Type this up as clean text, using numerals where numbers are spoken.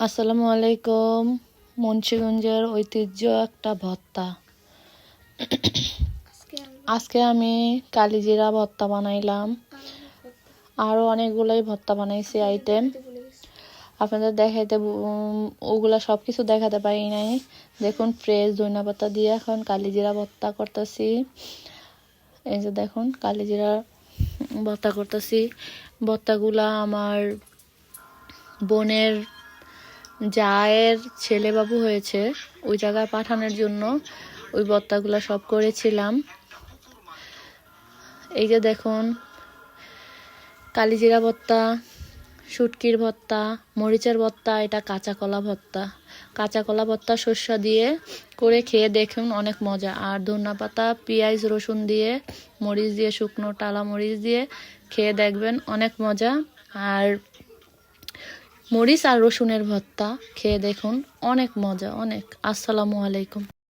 আসসালামু আলাইকুম। মুন্সিগঞ্জের ঐতিহ্য একটা ভর্তা। আজকে আমি কালিজিরা ভর্তা বানাইলাম। আরও অনেকগুলোই ভর্তা বানাইছি আইটেম। আপনাদের দেখাইতে ওগুলা সব কিছু দেখাতে পারি নাই। দেখুন ফ্রেশ ধনিয়া পাতা দিয়ে এখন কালিজিরা ভর্তা করতেছি। এই যে দেখুন কালিজিরা ভর্তা করতেছি। ভর্তাগুলা আমার বোনের জায়ের ছেলে বাবু হয়েছে, ওই জায়গায় পাঠানোর জন্য ওই ভর্তাগুলো সব করেছিলাম। এই যে দেখুন কালিজিরা ভর্তা, শুটকির ভর্তা, মরিচের ভর্তা, এটা কাঁচা কলা ভর্তা। কাঁচা কলা ভর্তা শস্য দিয়ে করে খেয়ে দেখুন, অনেক মজা। আর ধনিয়া পাতা, পেঁয়াজ, রসুন দিয়ে, মরিচ দিয়ে, শুকনো টালা মরিচ দিয়ে খেয়ে দেখবেন, অনেক মজা। আর মরিচ আর রসুনের ভর্তা খেয়ে দেখুন, অনেক মজা, অনেক। আসসালামু আলাইকুম।